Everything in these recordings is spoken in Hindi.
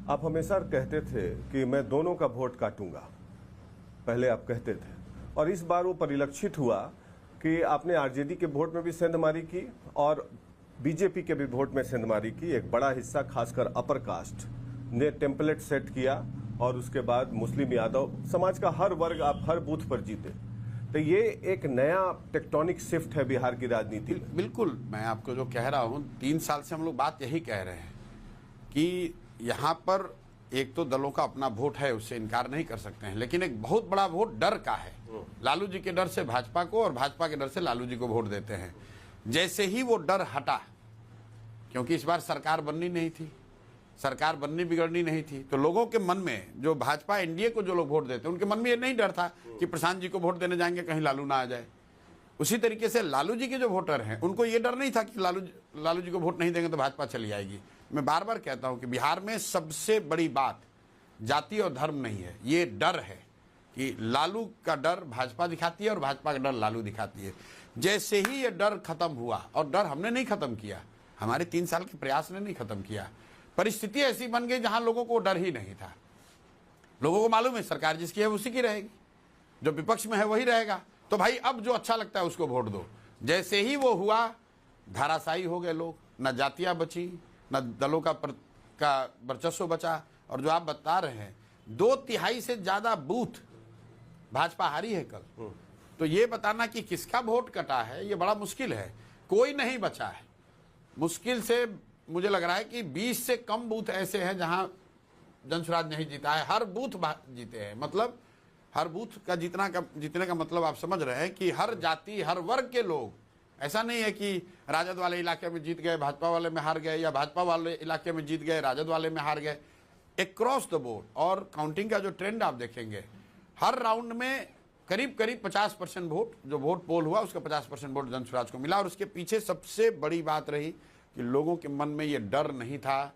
आप हमेशा कहते थे कि मैं दोनों का वोट काटूंगा, पहले आप कहते थे, और इस बार वो परिलक्षित हुआ कि आपने आरजेडी के वोट में भी सेंधमारी की और बीजेपी के भी वोट में सेंधमारी की। एक बड़ा हिस्सा खासकर अपर कास्ट ने टेम्पलेट सेट किया और उसके बाद मुस्लिम यादव समाज का हर वर्ग आप हर बूथ पर जीते। तो ये एक नया टेक्टोनिक शिफ्ट है बिहार की राजनीति में। बिल्कुल, मैं आपको जो कह रहा हूँ 3 साल से हम लोग बात यही कह रहे हैं कि यहाँ पर एक तो दलों का अपना वोट है, उससे इनकार नहीं कर सकते हैं, लेकिन एक बहुत बड़ा वोट डर का है। लालू जी के डर से भाजपा को और भाजपा के डर से लालू जी को वोट देते हैं। जैसे ही वो डर हटा, क्योंकि इस बार सरकार बननी नहीं थी, सरकार बननी बिगड़नी नहीं थी, तो लोगों के मन में जो भाजपा एनडीए को जो लोग वोट देते हैं उनके मन में ये नहीं डर था कि प्रशांत जी को वोट देने जाएंगे कहीं लालू ना आ जाए। उसी तरीके से लालू जी के जो वोटर हैं उनको ये डर नहीं था कि लालू जी को वोट नहीं देंगे तो भाजपा चली आएगी। मैं बार बार कहता हूं कि बिहार में सबसे बड़ी बात जाति और धर्म नहीं है, ये डर है कि लालू का डर भाजपा दिखाती है और भाजपा का डर लालू दिखाती है। जैसे ही ये डर खत्म हुआ, और डर हमने नहीं खत्म किया, हमारे 3 साल के प्रयास ने नहीं खत्म किया, परिस्थिति ऐसी बन गई जहां लोगों को डर ही नहीं था। लोगों को मालूम है सरकार जिसकी है उसी की रहेगी, जो विपक्ष में है वही रहेगा, तो भाई अब जो अच्छा लगता है उसको वोट दो। जैसे ही वो हुआ, धाराशायी हो गए लोग, न जातियां बची, न दलों का वर्चस्व बचा। और जो आप बता रहे हैं 2/3 से ज्यादा बूथ भाजपा हारी है कल, तो ये बताना कि किसका वोट कटा है ये बड़ा मुश्किल है। कोई नहीं बचा है, मुश्किल से मुझे लग रहा है कि 20 से कम बूथ ऐसे हैं जहां जनसुराज नहीं जीता है। हर बूथ जीते हैं, मतलब हर बूथ का जीतने का मतलब आप समझ रहे हैं कि हर जाति हर वर्ग के लोग, ऐसा नहीं है कि राजद वाले इलाके में जीत गए भाजपा वाले में हार गए, या भाजपा वाले इलाके में जीत गए राजद वाले में हार गए, अक्रॉस द बोर्ड। और काउंटिंग का जो ट्रेंड आप देखेंगे, हर राउंड में करीब 50% वोट, जो वोट पोल हुआ उसका 50% वोट जनसुराज को मिला। और उसके पीछे सबसे बड़ी बात रही कि लोगों के मन में ये डर नहीं था,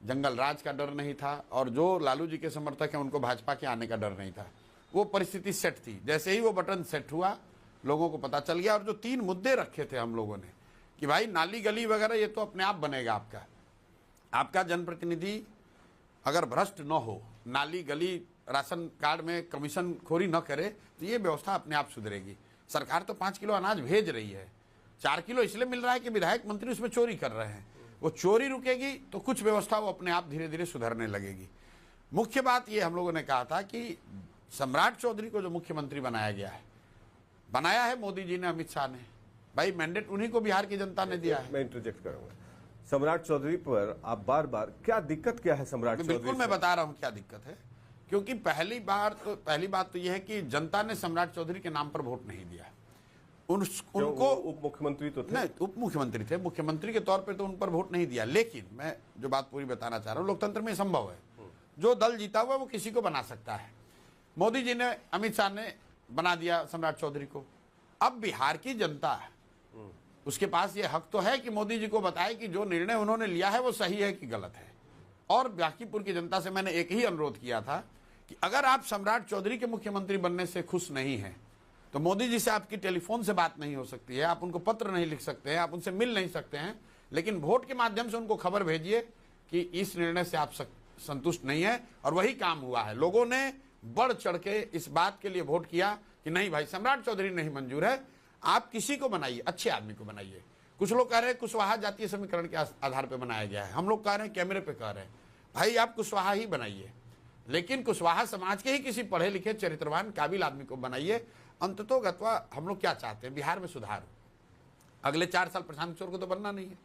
जंगल राज का डर नहीं था, और जो लालू जी के समर्थक हैं उनको भाजपा के आने का डर नहीं था। वो परिस्थिति सेट थी। जैसे ही वो बटन सेट हुआ, लोगों को पता चल गया। और जो 3 मुद्दे रखे थे हम लोगों ने कि भाई नाली गली वगैरह ये तो अपने आप बनेगा, आपका जनप्रतिनिधि अगर भ्रष्ट न हो, नाली गली राशन कार्ड में कमीशन खोरी न करे, तो ये व्यवस्था अपने आप सुधरेगी। सरकार तो 5 किलो अनाज भेज रही है, 4 किलो इसलिए मिल रहा है कि विधायक मंत्री उसमें चोरी कर रहे हैं। वो चोरी रुकेगी तो कुछ व्यवस्था वो अपने आप धीरे धीरे सुधरने लगेगी। मुख्य बात ये हम लोगों ने कहा था कि सम्राट चौधरी को जो मुख्यमंत्री बनाया है मोदी जी ने, अमित शाह ने, भाई मैंडेट उन्हीं को बिहार की जनता ने दिया है। मैं इंटरजेक्ट करूंगा सम्राट चौधरी पर। आप बार बार क्या दिक्कत क्या है सम्राट चौधरी? बिल्कुल मैं बता रहा हूं क्या दिक्कत है, क्योंकि पहली बात तो यह है कि जनता ने सम्राट चौधरी के नाम पर वोट नहीं दिया। उनको उप मुख्यमंत्री तो थे, नहीं, उप मुख्यमंत्री थे, मुख्यमंत्री के तौर पे तो उन पर वोट नहीं दिया। लेकिन मैं जो बात पूरी बताना चाह रहा हूं, लोकतंत्र में संभव है, जो दल जीता हुआ वो किसी को बना सकता है। मोदी जी ने, अमित शाह ने बना दिया सम्राट चौधरी को। अब बिहार की जनता है, उसके पास ये हक तो है कि मोदी जी को बताए कि जो निर्णय उन्होंने लिया है वो सही है कि गलत है। और बांकीपुर की जनता से मैंने एक ही अनुरोध किया था कि अगर आप सम्राट चौधरी के मुख्यमंत्री बनने से खुश नहीं हैं तो मोदी जी से आपकी टेलीफोन से बात नहीं हो सकती है, आप उनको पत्र नहीं लिख सकते हैं, आप उनसे मिल नहीं सकते हैं, लेकिन वोट के माध्यम से उनको खबर भेजिए कि इस निर्णय से आप संतुष्ट नहीं है। और वही काम हुआ है। लोगों ने बढ़ चढ़ के इस बात के लिए वोट किया कि नहीं भाई सम्राट चौधरी नहीं मंजूर है, आप किसी को बनाइए, अच्छे आदमी को बनाइए। कुछ लोग कह रहे हैं कुशवाहा जातीय समीकरण के आधार पर बनाया गया है, हम लोग कह रहे हैं कैमरे पे कह रहे हैं भाई आप कुशवाहा ही बनाइए, लेकिन कुशवाहा समाज के ही किसी पढ़े लिखे चरित्रवान काबिल आदमी को बनाइए। अंततोगत्वा हम लोग क्या चाहते हैं, बिहार में सुधार हो। अगले 4 साल प्रशांत किशोर को तो बनना नहीं है,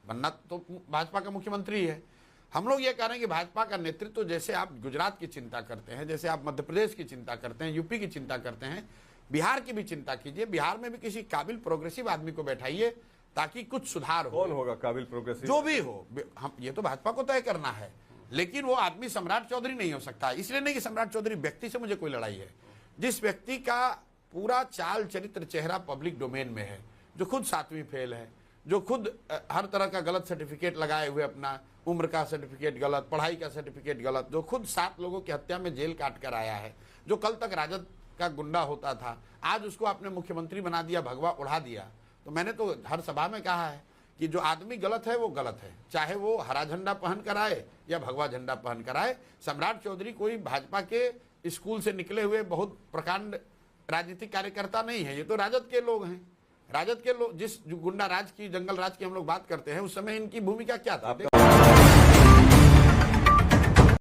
बनना तो भाजपा का मुख्यमंत्री है। हम लोग ये कह रहे हैं कि भाजपा का नेतृत्व, जैसे आप गुजरात की चिंता करते हैं, जैसे आप मध्य प्रदेश की चिंता करते हैं, यूपी की चिंता करते हैं, बिहार की भी चिंता कीजिए। बिहार में भी किसी काबिल प्रोग्रेसिव आदमी को बैठाइए ताकि कुछ सुधार हो। कौन होगा काबिल प्रोग्रेसिव? जो भी हो, हम ये तो भाजपा को तय करना है, लेकिन वो आदमी सम्राट चौधरी नहीं हो सकता। इसलिए नहीं कि सम्राट चौधरी व्यक्ति से मुझे कोई लड़ाई है, जिस व्यक्ति का पूरा चाल चरित्र चेहरा पब्लिक डोमेन में है, जो खुद 7वीं फेल है, जो खुद हर तरह का गलत सर्टिफिकेट लगाए हुए, अपना उम्र का सर्टिफिकेट गलत, पढ़ाई का सर्टिफिकेट गलत, जो खुद 7 लोगों की हत्या में जेल काट कर आया है, जो कल तक राजद का गुंडा होता था, आज उसको आपने मुख्यमंत्री बना दिया, भगवा उड़ा दिया। तो मैंने तो हर सभा में कहा है कि जो आदमी गलत है वो गलत है, चाहे वो हरा झंडा पहन कर आए या भगवा झंडा पहन कर आए। सम्राट चौधरी कोई भाजपा के स्कूल से निकले हुए बहुत प्रकांड राजनीतिक कार्यकर्ता नहीं है, ये तो राजद के लोग हैं। राजद के लोग जिस गुंडा राज की, जंगल राज की हम लोग बात करते हैं, उस समय इनकी भूमिका क्या था?